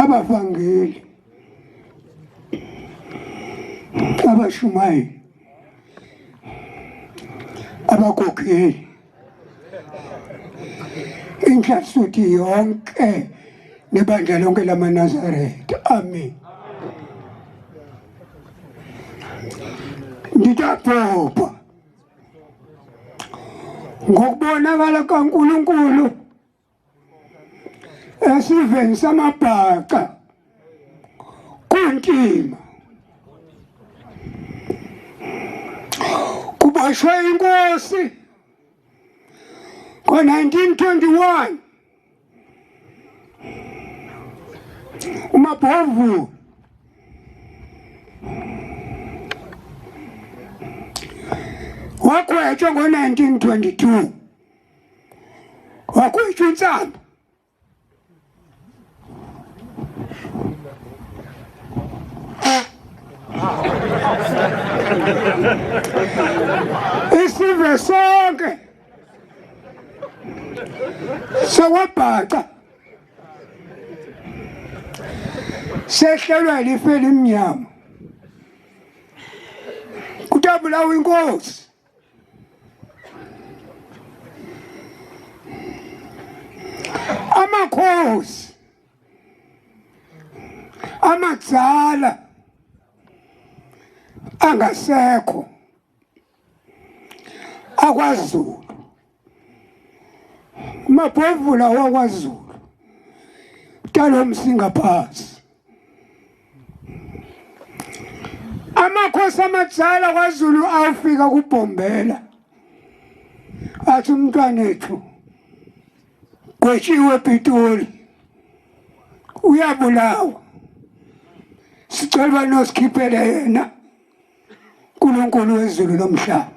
abavangeli abashumayeli abakhokheli inhlasuthi yonke nebandla lonke lamaNazaretha amen. Ngiyabopha ngokubonakala kaNkulunkulu esiveni samabhaca kuntima kubashwe inkosi ngo-1921 uMabhovu wakhwetshwa ngo-1922 wakhwetshwa insamba isive sonke sokwabhaca sehlelwa life elimnyama kutabulawa inkosi amakhosi amadzala angasekho akwaZulu Mabhovula wakwaZulu talo msinga phasi amakhosi amadzala kwaZulu awufika kuBhombela athi umntwanethu kwetshiwe ePitoli uyabulawa sicela nosikhiphele yena uNkulunkulu wezulu nomhlaba.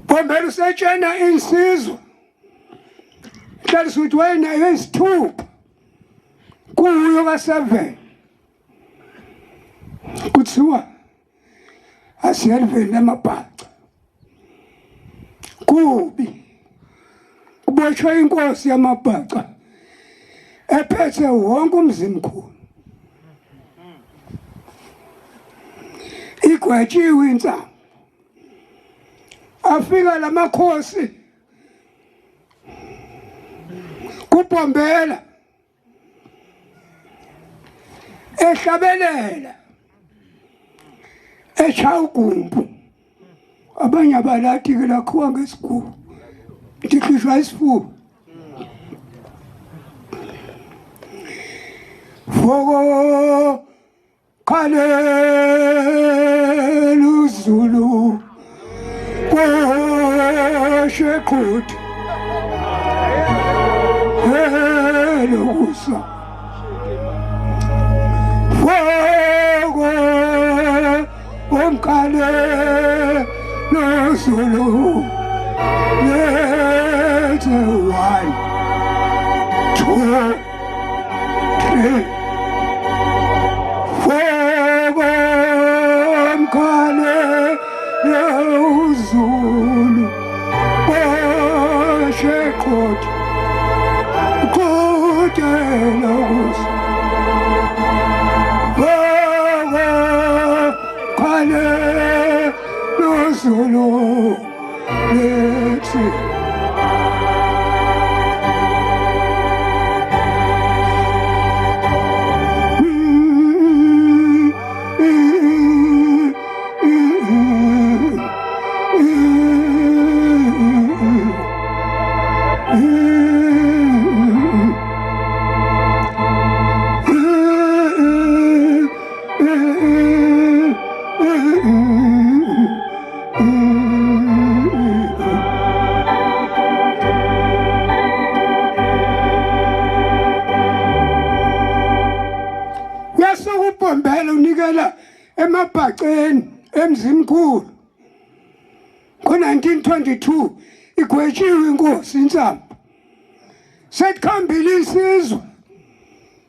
Bhombela usetshena insizwa hlalisa wena isithupha kuyo ka7 kuthiwa asiyaliveni amabhaca kubi kubotshwa inkosi yamabhaca ephethe wonke umzimkhulu igwetshiwe insamba afika lamakhosi kuBhombela ehlabelela eshaya ugumbu abanye abalathi ke lakhuwa ngesigulu ndikhishwa isifuba Fogo Kalelu Zulu Shekut Helusa Fogo Kalelu Zulu Let's 1 2 3 Zulu, Shekut, Kotelos, Kale, Zulu, let's see. uBhombela unikela emabhaceni emzimkhulu ngo-1922 igwetshiwe inkosi insamba sekuhambile isizwe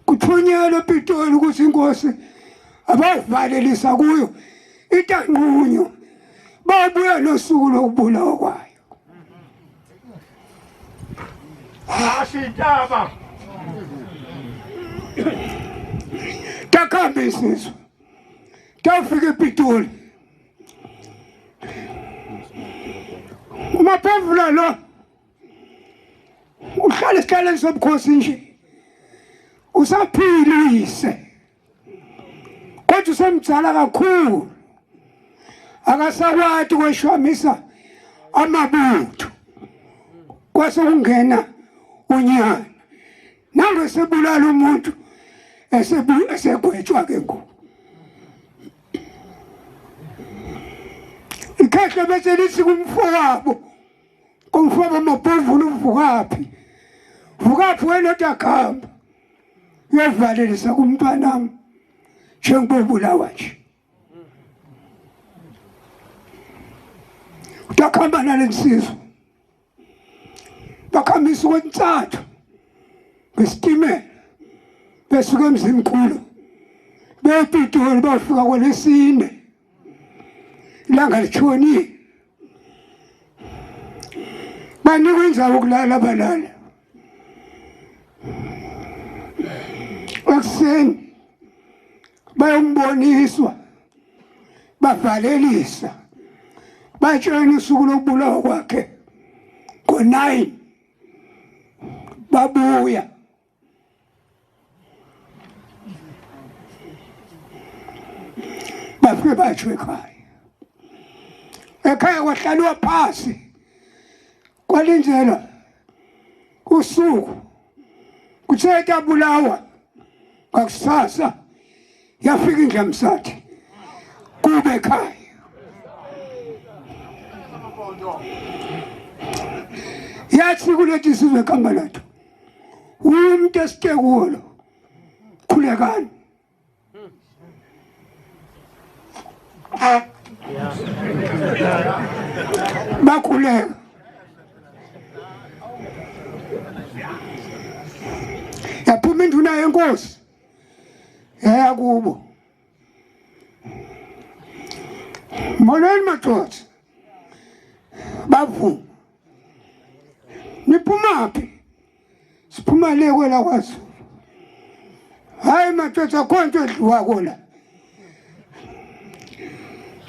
kuthunyelwa ePitoli ukuthi inkosi abavalelisa kuyo itanqunyo babuya nosuku lokubulawa kwayo Ashitaba. Takambe isizwe. Tafike ePitoli. Umapavula lo. Uhlala esikhaleni sobukhosi nje. Usaphilise. Kodwa usemdzala kakhulu. Akasakwazi ukweshwamisa amabutho. Kwase kungena unyana. Nange sebulala umuntu esegwetshwa ke ngo. Ikhehle bese lithi kumfowabo. Kumfowabo amabhovula uvukaphi. Vukaphi wena otakhamba. Uyavalelisa kumntwanami. Njengoba ubulawa nje. Utakhamba nalensizwe. Bakhambisa kwentsathu. Ngestimela. Besuka eMzimkhulu. bePitoli bafika kwelesine. Ilanga litshonile. Banikwe indawo kulala abalala. Ekuseni bayomboniswa. Bavalelisa. Batshela usuku lokubulawa kwakhe. Ngo-9 babuya. Bafike batsho ekhaya. Ekhaya kwahlalwa phasi. Kwalindelwa usuku. Kuthe tabulawa. Ngakusasa yafika indlamsathi. Kube ekhaya. Yathi kulethi sizwe khamba latho. Umuntu esitekulo. Khulekani. Bakhuleka. Yaphuma induna yenkosi. Yaya kubo. Molweni madoda. Bavuma. Niphuma phi? Siphuma le kwela kwaZulu. Hayi madoda konke edliwa kola.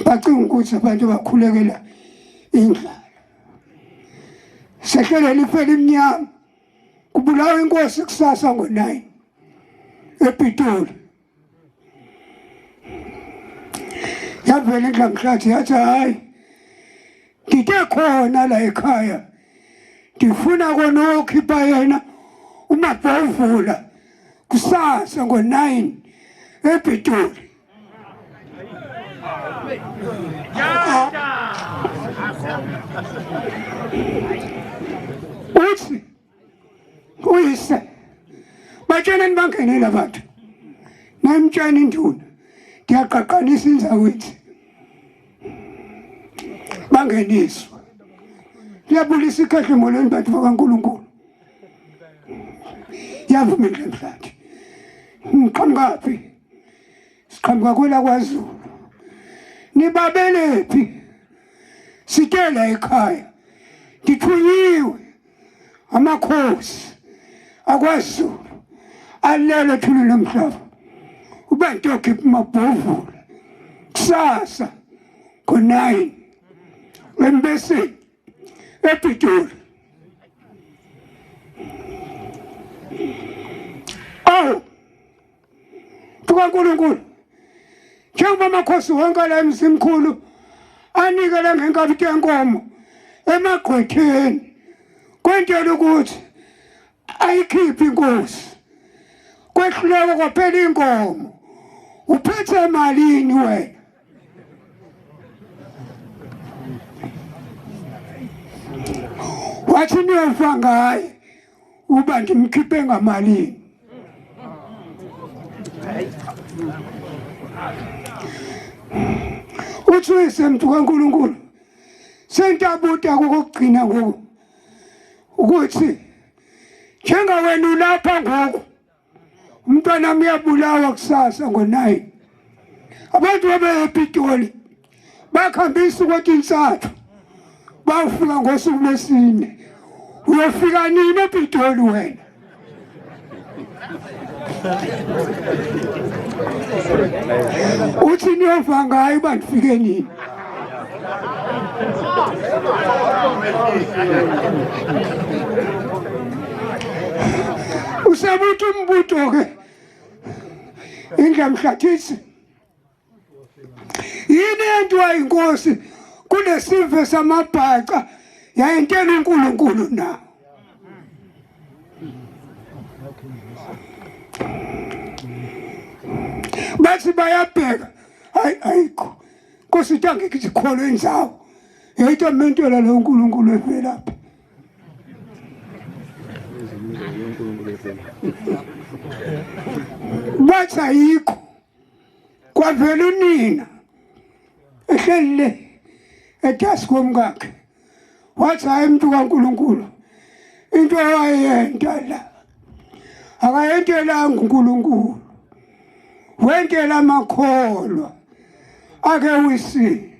Bacinga ukuthi abantu bakhulekela indlala. Sehlelela ifele iminyama. Kubulawa inkosi kusasa ngo-9 ePitoli. Yavela indlamhlathi yathi hayi. Ngide khona la ekhaya. Ngifuna kona okhipha yena umabhovula kusasa ngo-9 ePitoli. Uthi uyise batshena nibangenela abantu namtshana induna ngiyaqaqanisa indzawithi bangeniswa liyabulisa ikhehle molweni bantu bakaNkulunkulu yavuma indlamhlathi ngiqhamukaphi siqhamuka kwela kwaZulu nibabelephi sitela ekhaya ngithunyiwe amakhosi akwaZulu alele thulu lomhlaba ubantu okhipha amabhovula kusasa ngo-9 embeseni ePitoli. Awu tukaNkulunkulu njengoba amakhosi wonke la eMzimkhulu anikela ngenkabi yenkomo emagqwetheni kwentela ukuthi ayikhiphe inkosi kwehluleka kwaphela inkomo uphethe malini wena? Wathi niyofa ngaye uba ndimkhiphe ngamalini. Uthi uyise mntu kaNkulunkulu sentabuta kokugcina ngoku ukuthi njengawena ulapha ngoku umntwana wami uyabulawa kusasa ngo-9 abantu abePitoli bakhambisa ukuthi insathu bafika ngosuku lwesine uyofika nini ePitoli wena? Uthi niyova ngayo bandifike nini? Usabuthi umbuto ke indlamhlathisi yini entwa inkosi kulesive samabhaca yayintela uNkulunkulu na bathi bayabheka ayikho Nkosi ithi angeke izikholo enzawo yayithi amentela lo uNkulunkulu evelapha bathi ayikho kwavela unina ehleli le edasi komkakhe wathi hayi umuntu kaNkulunkulu into ayenta la akayentelanga uNkulunkulu wentela amakholwa ake wisi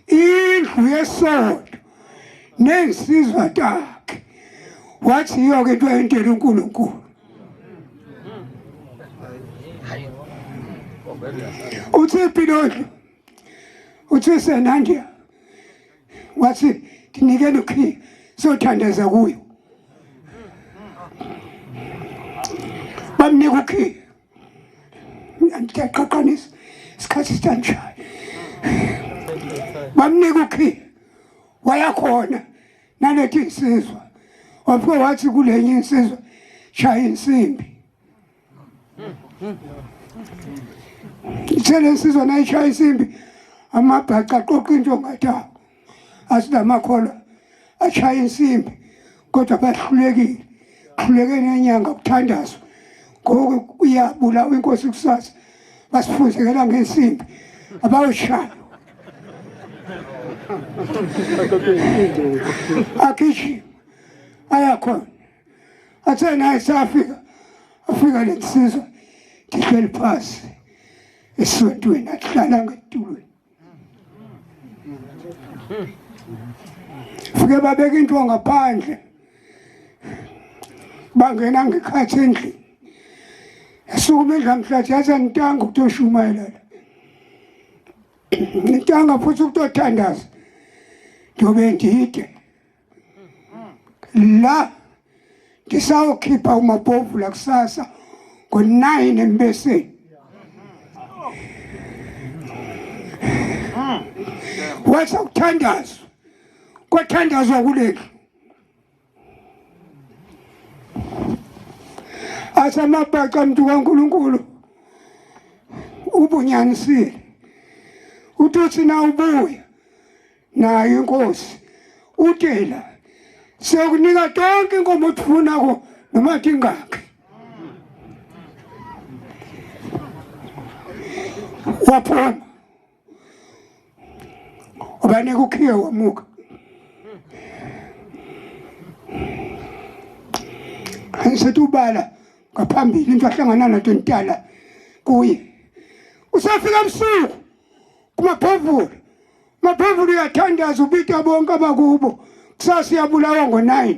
indlu yesodo nensizwa takhe wathi yoke into ayentela uNkulunkulu uthi Pilodlo uthi senandia wathi ndinikele ukhi sothandaza kuyo bamnika ukhi andiyaqaqanisa isikhathi sitanjani bamnika ukhi wayakhona nalethi insizwa wafike wathi kulenye insizwa shaya insimbi Itshele insizwa nayishaya insimbi amabhaca aqoqa into ngathawo asilamakholwa ashaya insimbi kodwa bahlulekile khuleke nenyanga kuthandazwa ngoku uyabulawa inkosi kusasa basifunzekela ngensimbi abawushaya akishi ayakhona athe naye safika afika lensizwa ndihleli phasi esontweni ahlala ngetulweni fike babeka into ngaphandle bangena ngekhathi endlini yasukuma endlamhlathi yathi anitanga ukutoshumayela nitanga futhi ukutothandaza njobe ndide la ndisawukhipha umabhovu la kusasa ngo-9 embeseni wathi akuthandazwa kwathandazwa kuleli athi amabhaca mntu kaNkulunkulu ubunyanisile uthi na ubuya nayo inkosi utela sekunika tonke inkomo othunako noma tingakhe waphuma wabanika ukhiye wamuka angisethi ubala ngaphambili into ahlangana nato ntala kuye usafika ebusuku kumabhovulu mabhovulu uyathandaza ubita bonke abakubo kusasa iyabulawa ngo-9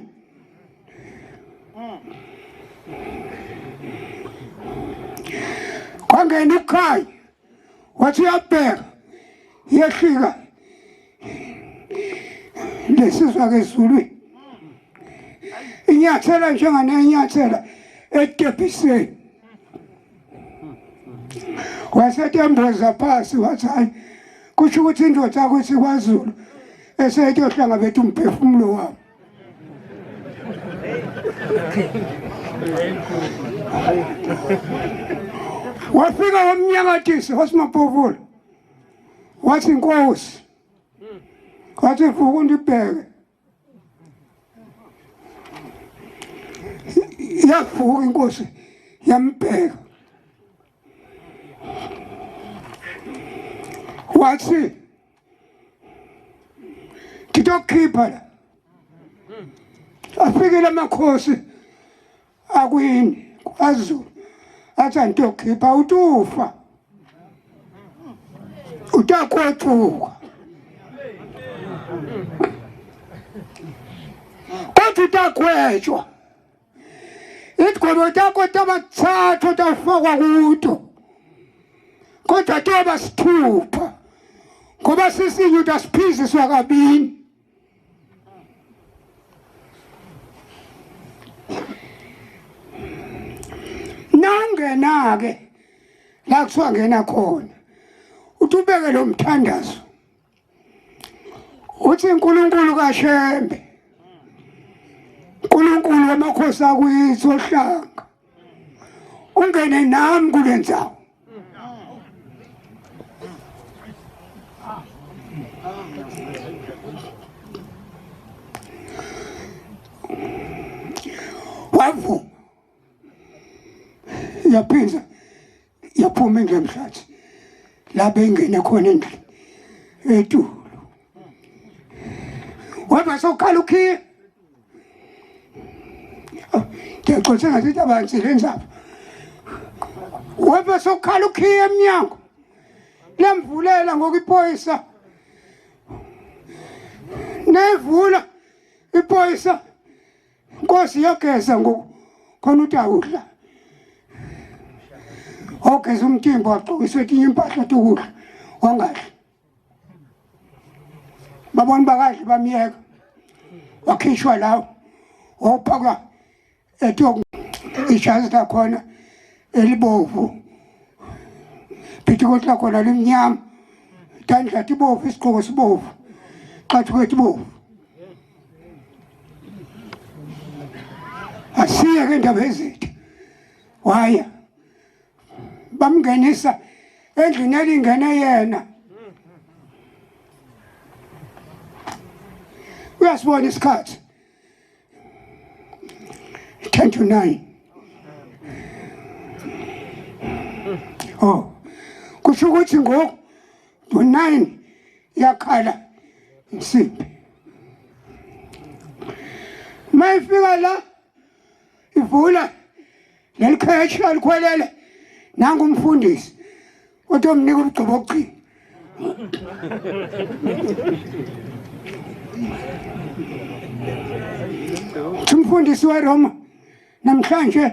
kwangena ukhanya wathi uyabheka yehlika lesizwa ke ezulwini inyathela njenganenyathela etebhiseni wasetemboza phasi wathi hayi kusho ukuthi indoda yakho sikwaZulu esethi yohlangabetha umphefumulo wabo wafika wamnyakatisa wasimabhovula wathi inkosi wathi vuka undibheke yavuka inkosi yambheka wathi ngitokukhipha la afikile amakhosi akwini kwaZulu athi antokhipha utufa utakhothuka wathi utakwetshwa isigwebo takho tabathathu utafakwa kuto kodwa toba sithupha ngoba sisinye utasiphiziswa kabini. Nangena-ke la kuthiwa ngena khona uthi ubeke lo mthandazo uthi uNkulunkulu kaShembe, uNkulunkulu wamakhosi akwithi ohlanga, ungene nami kule ndzawo. Wavu yaphinza yaphuma ngemhlathi la bengene khona endlini etulo. Waba sokhala ukhiye ngiyaqotha ngathi abanzi lenzaba. Waba sokhala ukhiye eminyango lemvulela ngokuphoyisa nevula iphoyisa Nkosi yageza ngokhona uthi awudla. Ogeza umtimba wagqokiswa etinye impahla tukudla wangadli. Babona bakadli bamyeka wakhishwa lawo waphaka ethi ijazi lakhona elibovu phithikothi lakhona limnyama tandla tibovu isigqoko sibovu xathi kwethi bovu. Asiya ke indaba ezitha waya bamngenisa endlini elingene yena. Uyasibona isikhathi 10:09. Oh kusho ukuthi ngo-9 yakhala insimbi. Mayifika la ivula leli kheshe alikhwelele nangu umfundisi uthi umnika umgcobo ogcina. Umfundisi weRoma namhlanje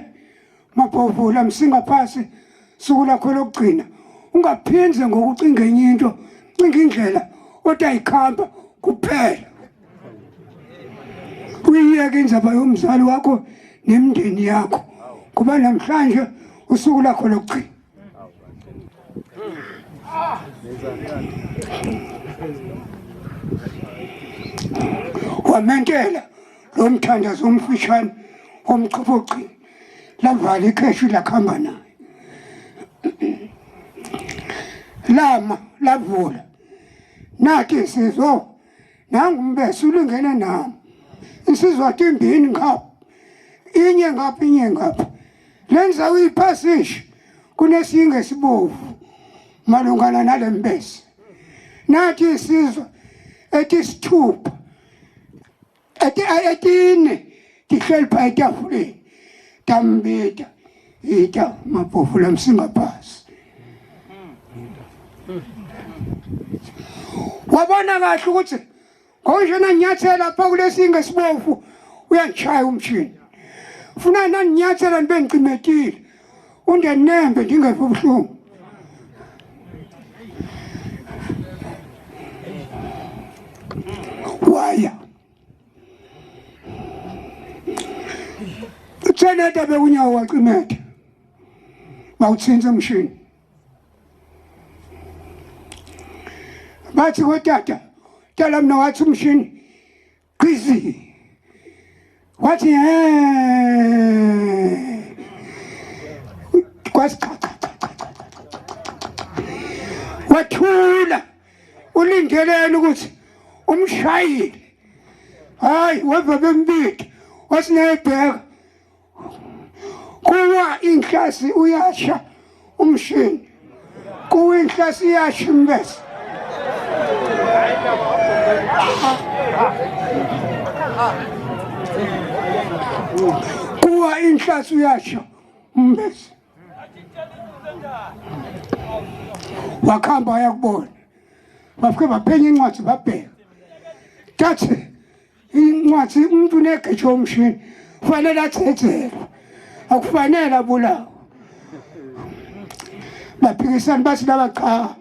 mabhovula msinga phasi suku lakho lokugcina ungaphinze ngokucinga enye into, cinga indlela otayikhamba kuphela. Uyiyeke inzaba yomzali wakho nemndeni yakho kuba namhlanje usuku lakho lokugcina. Wamentela lo mthandazo omfishane omchophoqi lavala ikheshe lakhamba naye. Lama lavula nathi sizwa nangumbese ulingene nami insizwa timbini ngapha inye ngapha inye ngapha lenza uyiphasisha kunesinge sibovu malungana nalembese nathi isizwa ethi sithupha etine tihleli pha etafuleni tambita ita mabhovu lamsinga phasi. Wabona kahle ukuthi ngonjena nyathela lapha kulesinge sibovu uyangishaya umshini. Ufuna naninyathela nibe ngicimekile undenembe ndingeve ubuhlungu. Waya utheneta bekunyawo wacimeta bawuthinza umshini. Bathi kotata tala mna wathi umshini qizi wathi wathula ulindeleni ukuthi umshayile hayi weva bembili wasinebheka kuwa inhlasi uyasha umshini kuwa inhlasi iyasha imbese. Kuwa inhlasi uyasha umbese. Wakhamba yakubona bafike baphenya incwadi babheka tathi incwadi umuntu unegejo umshini kufanele athethelwe akufanele abulawe baphikisana bathi laba cha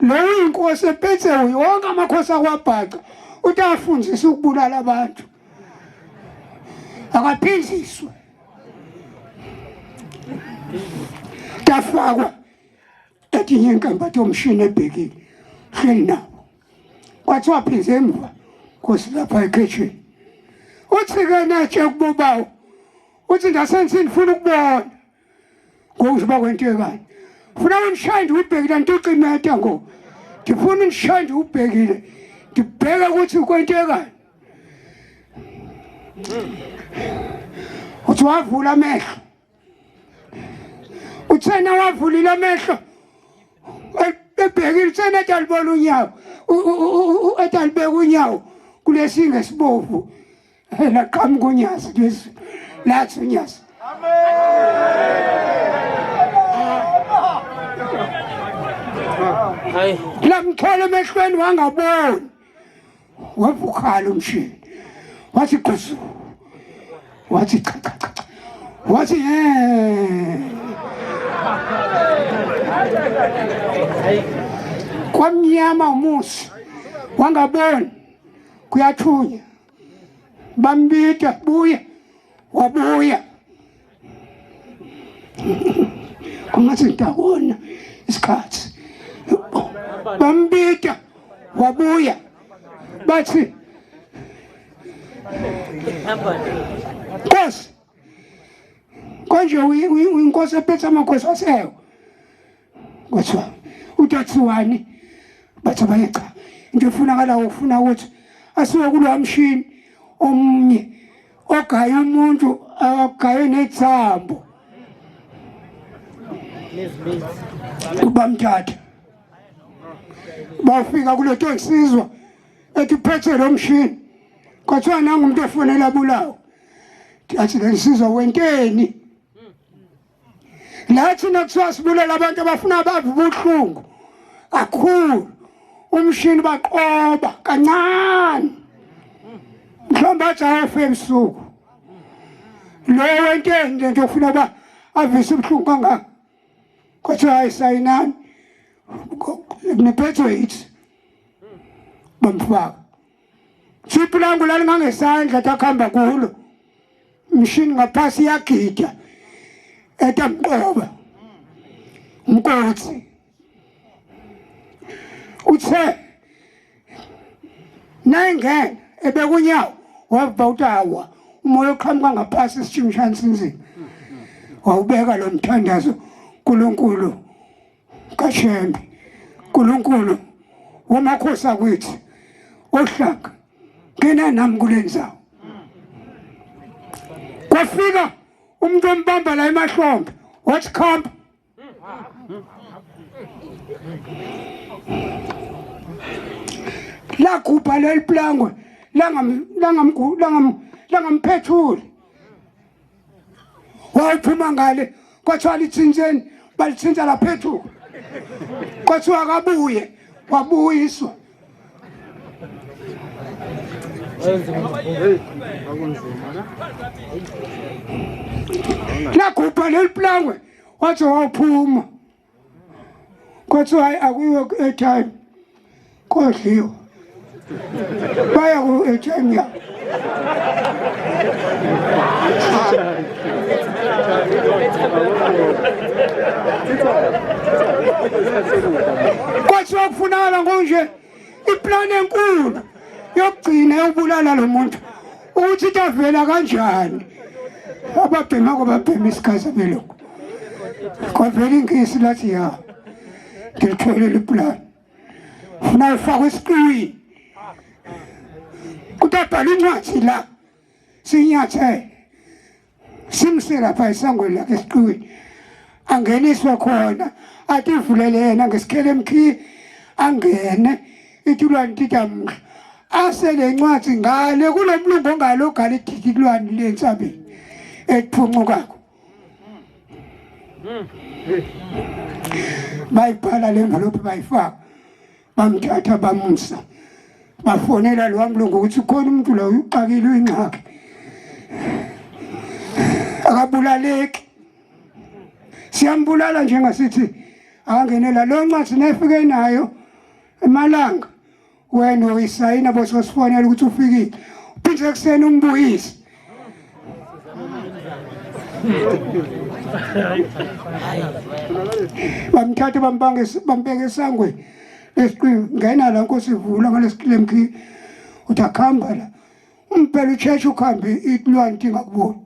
lo inkosi ephethe yonke amakhosi akwabhaca uthi afundzise ukubulala abantu akaphindiswe tafakwa etinye inkambathi yomshini ebhekile hleli nabo kwathiwa phindze emva nkosi lapha ekhethini uthi-ke natshe kubobawo uthi ndasenithini funa ukubona ngokusho bakwentekani funa unishaye nje ubhekile ntucimeta ngo ndifuna unishaye nje ubhekile ndibheke ukuthi kwentekani uthi wavula amehlo uthena wavulile amehlo ebhekile uthena ethi alibona unyawo ethi alibeka unyawo kulesinga esibovu laqhamuka unyazi lezi lathi unyazi lamthola emehlweni wangaboni wavukhala umshini wathi guzu wathi cha cha cha wathi kwamnyama umusi wangaboni kuyathunya bambita buya wabuya kungathi ngiyabona isikhathi bambita wabuya bathi Nkosi konje inkosi ephethe amakhosi aseyo kwathiwa utathiwani bathi bayecha into efunakala ufuna ukuthi asiwe kulo mshini omnye ogaya umuntu agaye nethambo ubamthatha bafika kuleto insizwa ethi phethe lo mshini kwathiwa nangumuntu efonela bulawo athi lensizwa wenteni lathi nakuthiwa sibulela abantu abafuna bave ubuhlungu kakhulu umshini baqoba kancane mhlawumbe athi afe ebusuku lo wenteni nje ufuna ba avise ubuhlungu kangaka kwathiwa ayisayinani nephetho yithi bamfaka siphulangu lalingangesandla takhamba kulo mshini ngaphasi yagida etamqoba umkhosi uthe nayingena ebekunyawo wava utawa umoya oqhamuka ngaphasi isishimshana sinzima wawubeka lo mthandazo uNkulunkulu kaShembe uNkulunkulu wamakhosi akwethi ohlaka ngena nami kulenzawo kwafika umuntu ombamba la emahlombe wathi khamba la kupha leliplangwe langamphethuli waphuma ngale kwathiwa lithintseni balithinta laphethulu kwathiwa akabuye wabuyiswa la kupha leliplangwe wathi waphuma kwathiwa hayi akuyiwe ku-airtime kodliwa baya ku-airtime yabo kwathiwa kufunakala ngonje iplani enkulu yokugcina yokubulala lo muntu ukuthi itavela kanjani ababhema kwababhema isikhathi belokhu kwavela inkisi lathi ya ngilitholele iplani funa ufakwe esiqiwini kutabhala incwadi la sinyathele simse lapha esangweni lakhe esiqiwini angeniswa khona athi ivulele yena ngesikhelemkhi angene ithulwane titamhla asele incwadi ngale kulomlungu ongalo ogala ididilwane lensabeni ekuphunqukako bayibhala le envelope bayifaka bamthatha bamusa bafonela lo wamlungu ukuthi khona umuntu la uqakile uyingxaki akabulaleki siyambulala njengasithi akangenela lo ncwadi nefike nayo emalanga wena uyisayina bososifonela ukuthi ufikile uphinde kuseni umbuyise bamthatha bambeke esangweni lesiqingi ngena la Nkosi ivula ngalesikilemki uthi akhamba la umpela ucheche ukhambe itlwane ingakuboni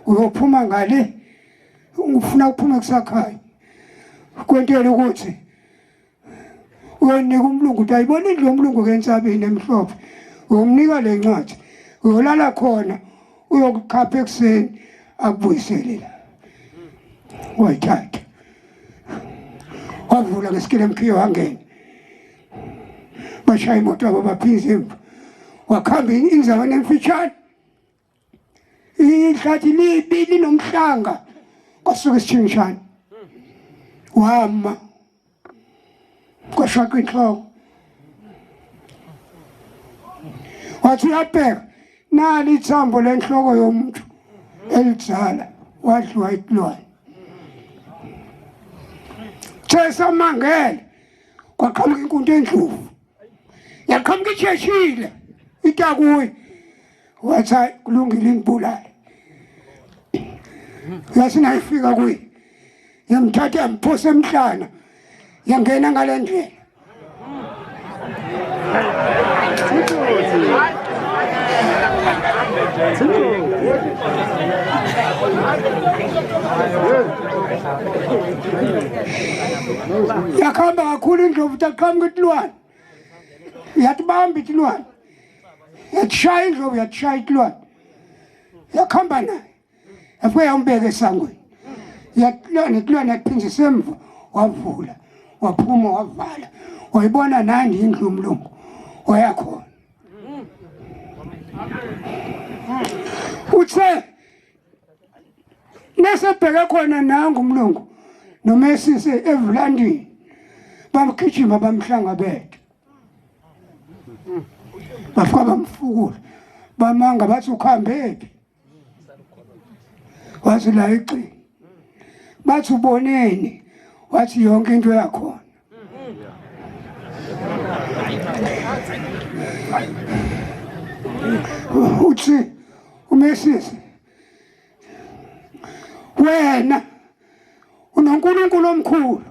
uyophuma ngale ufuna ukuphuma kusakhaya kwentela ukuthi uyonika umlungu uthi ayibona indlu yomlungu kensabeni emhlophe uyomnika le ncwadi uyolala khona uyokukhapha ekuseni akubuyisele la wayithatha wavula ngesikilemkhiyo wangena bashaya imoto yabo baphinze emva wakhamba inzawana emfitshane ihlathi libili nomhlanga kwasuka isithingishane wama kwashaka inhloko wathi uyabheka nali ithambo lenhloko yomuntu elidzala wadliwa itlwane Thesa Mvangeli kwaqhamuka inkunti endlovu yaqhamuka icheshile itakuyi wathi kulungile ngibulale yasina ifika kuyi yamthatha yamphosa emhlana yangena ngalendlela yakhamba kakhulu indlovu taqhamuka itlwane yatibamba itlwane yatshaya indlovu yatshaya itlwane yakhamba naye yafike yambeka esangweni itlwane yatiphinzisa emva wavula waphuma wavala wayibona nandi indlu yomlungu wayakhona uthe nesebheke khona nangu umlungu nomesise evulandini bamkhijima bamhlangabethe bafika bamfukula bamanga bathi ukhambephi wathi la eqini bathi uboneni wathi yonke into yakhona uthi umesisi wena unonkulunkulu omkhulu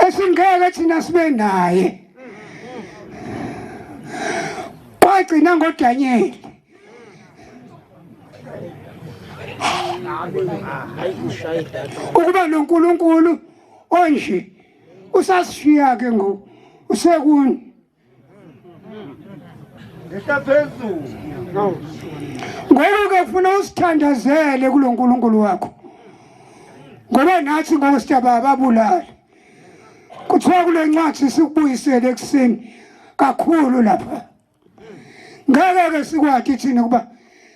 esingeke thina sibe naye wagcina ngoDanyeli ukuba nonkulunkulu onje usasishiya ke ngo usekuni ngetaphezulu ngoba ufuna usithandazele kulonkulunkulu wakho ngoba nathi ngositaba ababulala kuthiwa kule ncwadi sikubuyisele ekuseni kakhulu lapha ngeke ke sikwathi thina kuba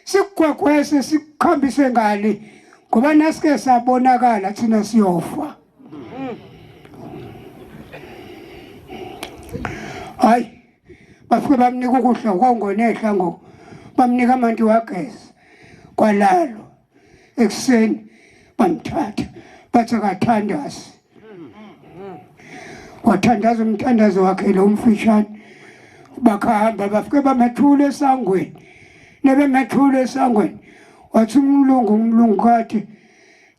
sikugwegwese sikukhambise ngale ngoba nasike sabonakala thina siyofa hayi bafike bamnika ukudla kwangonehla ngo bamnika amanti wagesi kwalalo ekuseni bamthatha bathi akathandazi wathandaza umthandazo wakhe lo mfishane bakhamba bafike bamethula esangweni nebemethula esangweni wathi umlungu kathi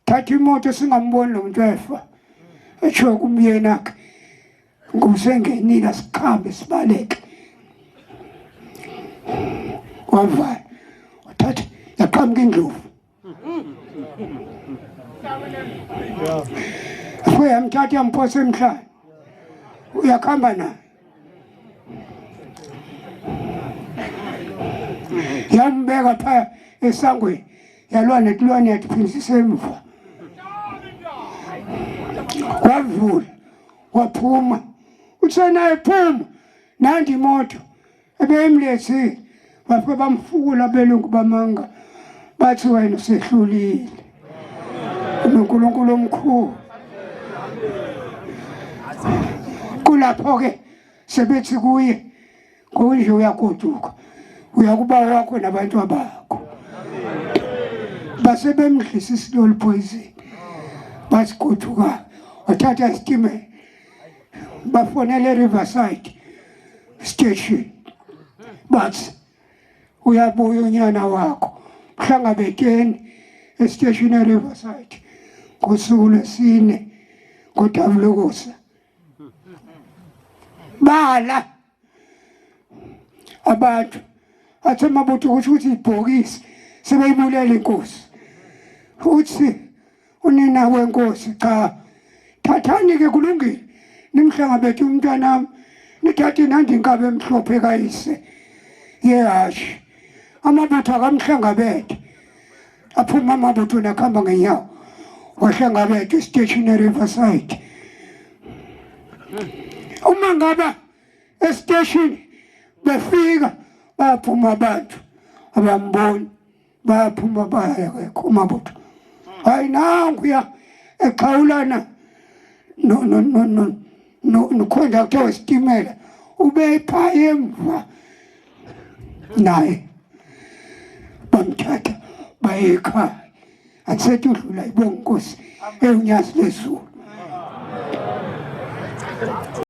thatha imoto singamboni lo muntu efa etsho kumyeni akhe ngusengenile sikhambe sibaleke wavala wathatha yaqhamuka indlovu afike yamthatha yamphosa emhlane uyakhamba naye yambeka phaya esangweni yalwa netlwane yatiphinzisa emva wavula waphuma uthena ephuma nandi imoto ebeyimlethile bafike bamfukula belungu bamanga bathi wena usehlulile uNkulunkulu omkhulu kulapho ke sebethi kuye konje uyagoduka uyakuba wakho nabantu abakho base bemdlisa isiloli poison basigoduka wathatha isitimela bafonele Riverside station bathi uyabuya unyana wakho mhlangabekeni estation eRiverside ngosuku lwesine ngoDavulokusa bala abantu athe mabutho ukuthi ibhokisi sebeyibulela inkosi uthi unina wenkosi cha thathani ke kulungile nimhlangabethe umntwana wami nithathe nandi inkabe emhlophe kayise yehashi amabutho akamhlangabethe aphuma amabutho nakhamba ngenyawo wahlangabethe estation eRiverside uma ngaba estation befika baphuma abantu abamboni baphuma baya kumabutho hayi nangu ya eqhawulana no conductor wesitimela ubepha emva naye bamthatha bayekhaya asethi udlula ibonga inkosi eunyazi lezulu